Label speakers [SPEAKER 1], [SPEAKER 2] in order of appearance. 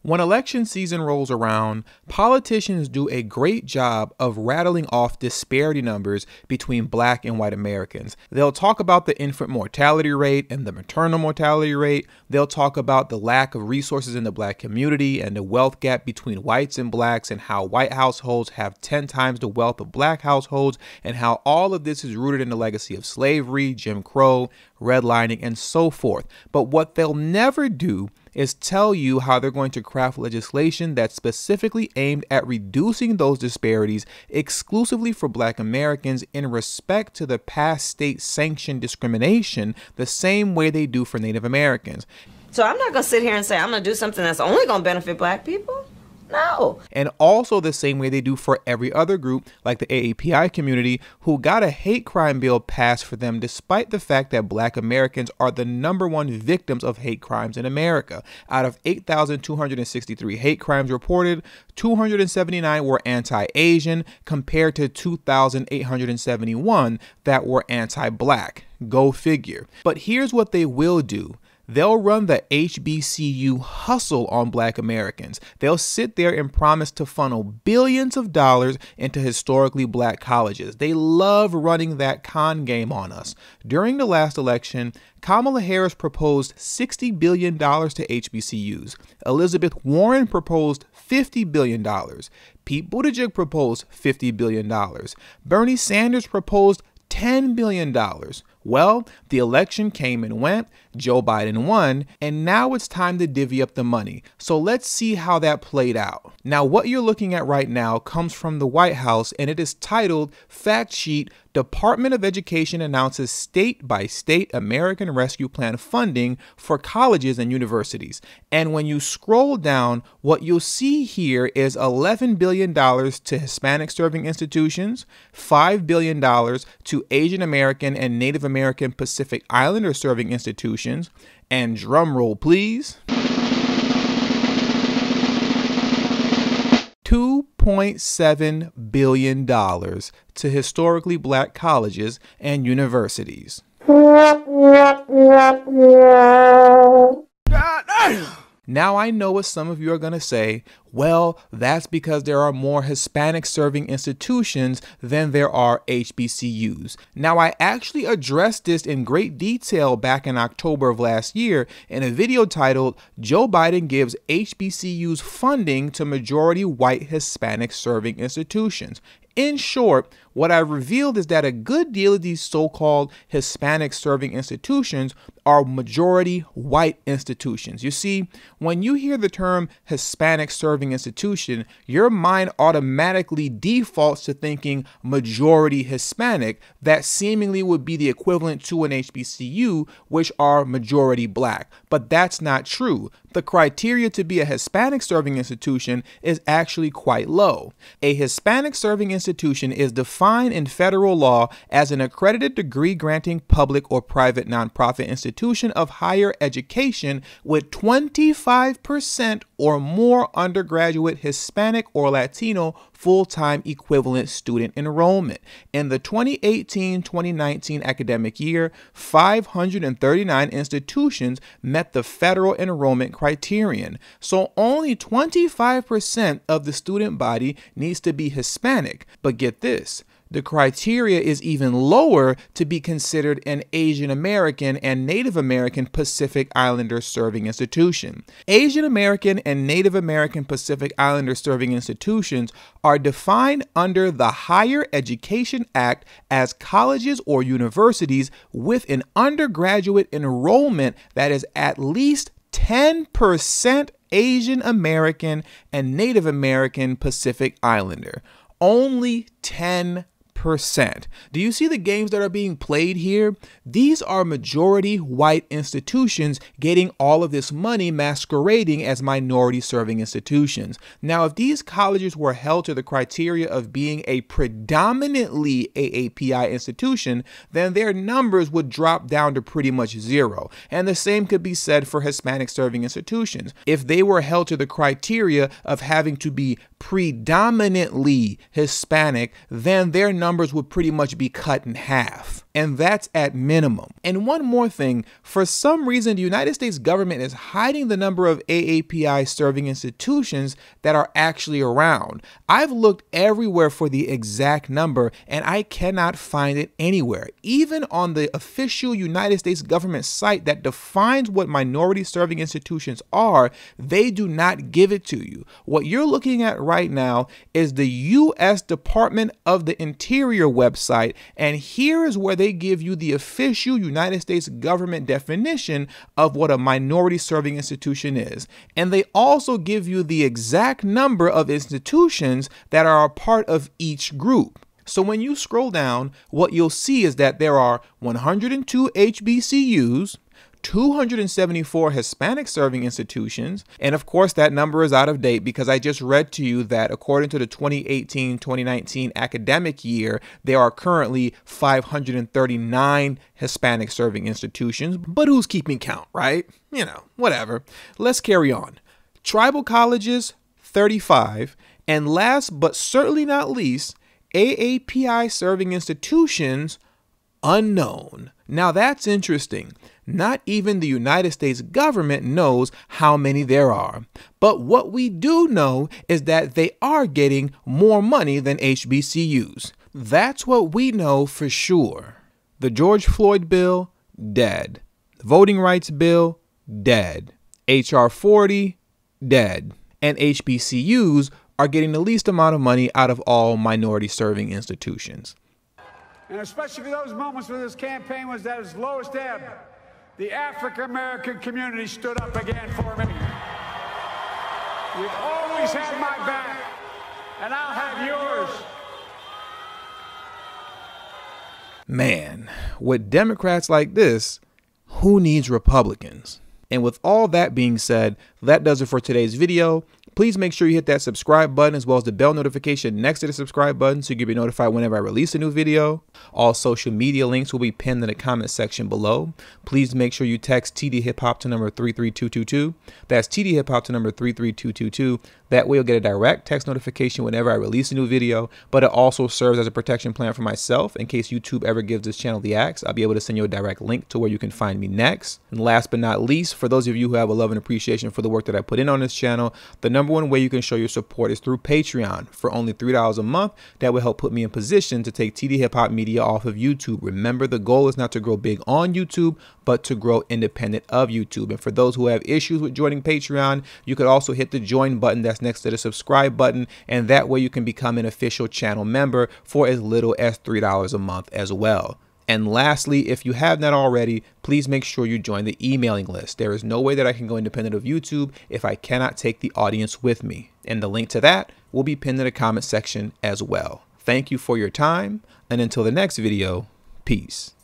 [SPEAKER 1] When election season rolls around, politicians do a great job of rattling off disparity numbers between Black and white Americans. They'll talk about the infant mortality rate and the maternal mortality rate. They'll talk about the lack of resources in the Black community and the wealth gap between whites and Blacks, and how white households have 10 times the wealth of Black households, and how all of this is rooted in the legacy of slavery, Jim Crow, redlining, and so forth. But what they'll never do is tell you how they're going to craft legislation that's specifically aimed at reducing those disparities exclusively for Black Americans in respect to the past state-sanctioned discrimination, the same way they do for Native Americans.
[SPEAKER 2] So I'm not going to sit here and say I'm going to do something that's only going to benefit Black people. No.
[SPEAKER 1] And also the same way they do for every other group, like the AAPI community, who got a hate crime bill passed for them despite the fact that Black Americans are the #1 victims of hate crimes in America. Out of 8,263 hate crimes reported, 279 were anti-Asian compared to 2,871 that were anti-Black. Go figure. But here's what they will do. They'll run the HBCU hustle on Black Americans. They'll sit there and promise to funnel billions of dollars into historically Black colleges. They love running that con game on us. During the last election, Kamala Harris proposed $60 billion to HBCUs. Elizabeth Warren proposed $50 billion. Pete Buttigieg proposed $50 billion. Bernie Sanders proposed $10 billion. Well, the election came and went, Joe Biden won, and now it's time to divvy up the money. So let's see how that played out. Now, what you're looking at right now comes from the White House, and it is titled Fact Sheet: Department of Education announces state-by-state American Rescue Plan funding for colleges and universities. And when you scroll down, what you'll see here is $11 billion to Hispanic serving institutions, $5 billion to Asian American and Native American Pacific Islander serving institutions, and drum roll please, $2.7 billion to historically Black colleges and universities. Now, I know what some of you are going to say, well, that's because there are more Hispanic serving institutions than there are HBCUs. Now, I actually addressed this in great detail back in October of last year in a video titled Joe Biden Gives HBCUs Funding to Majority White Hispanic Serving Institutions. In short, what I revealed is that a good deal of these so-called Hispanic serving institutions are majority white institutions. You see, when you hear the term Hispanic serving institution, your mind automatically defaults to thinking majority Hispanic. That seemingly would be the equivalent to an HBCU, which are majority Black. But that's not true. The criteria to be a Hispanic serving institution is actually quite low. A Hispanic serving institution is defined in federal law as an accredited degree-granting public or private nonprofit institution of higher education with 25% or more undergraduate Hispanic or Latino full-time equivalent student enrollment. In the 2018-2019 academic year, 539 institutions met the federal enrollment criterion. So only 25% of the student body needs to be Hispanic. But get this, the criteria is even lower to be considered an Asian American and Native American Pacific Islander serving institution. Asian American and Native American Pacific Islander serving institutions are defined under the Higher Education Act as colleges or universities with an undergraduate enrollment that is at least 10% Asian American and Native American Pacific Islander. Only 10%. Do you see the games that are being played here? These are majority white institutions getting all of this money masquerading as minority serving institutions. Now, if these colleges were held to the criteria of being a predominantly AAPI institution, then their numbers would drop down to pretty much zero. And the same could be said for Hispanic serving institutions. If they were held to the criteria of having to be predominantly Hispanic, then their numbers would pretty much be cut in half. And that's at minimum. And one more thing, for some reason, the United States government is hiding the number of AAPI serving institutions that are actually around. I've looked everywhere for the exact number and I cannot find it anywhere. Even on the official United States government site that defines what minority serving institutions are, they do not give it to you. What you're looking at right now is the U.S. Department of the Interior website, and here is where they give you the official United States government definition of what a minority serving institution is. And they also give you the exact number of institutions that are a part of each group. So when you scroll down, what you'll see is that there are 102 HBCUs, 274 Hispanic serving institutions, and of course that number is out of date because I just read to you that according to the 2018-2019 academic year, there are currently 539 Hispanic serving institutions, but who's keeping count, right? You know, whatever. Let's carry on. Tribal colleges, 35, and last but certainly not least, AAPI serving institutions, unknown. Now that's interesting. Not even the United States government knows how many there are. But what we do know is that they are getting more money than HBCUs. That's what we know for sure. The George Floyd bill, dead. The voting rights bill, dead. HR 40, dead. And HBCUs are getting the least amount of money out of all minority serving institutions.
[SPEAKER 3] And especially for those moments when this campaign was at its lowest ebb, the African-American community stood up again for me. You've always had my back, and I'll have yours.
[SPEAKER 1] Man, with Democrats like this, who needs Republicans? And with all that being said, that does it for today's video. Please make sure you hit that subscribe button as well as the bell notification next to the subscribe button so you can be notified whenever I release a new video. All social media links will be pinned in the comment section below. Please make sure you text tdhiphop to number 33222. That's tdhiphop to number 33222. That way you'll get a direct text notification whenever I release a new video, but it also serves as a protection plan for myself in case YouTube ever gives this channel the axe. I'll be able to send you a direct link to where you can find me next. And last but not least, for those of you who have a love and appreciation for the work that I put in on this channel, the number one way you can show your support is through Patreon for only $3 a month. That will help put me in position to take TD Hip Hop Media off of YouTube. Remember, the goal is not to grow big on YouTube, but to grow independent of YouTube. And for those who have issues with joining Patreon, you could also hit the join button that's next to the subscribe button, and that way you can become an official channel member for as little as $3 a month as well. And lastly, if you have not already, please make sure you join the emailing list. There is no way that I can go independent of YouTube if I cannot take the audience with me. And the link to that will be pinned in the comment section as well. Thank you for your time, and until the next video, peace.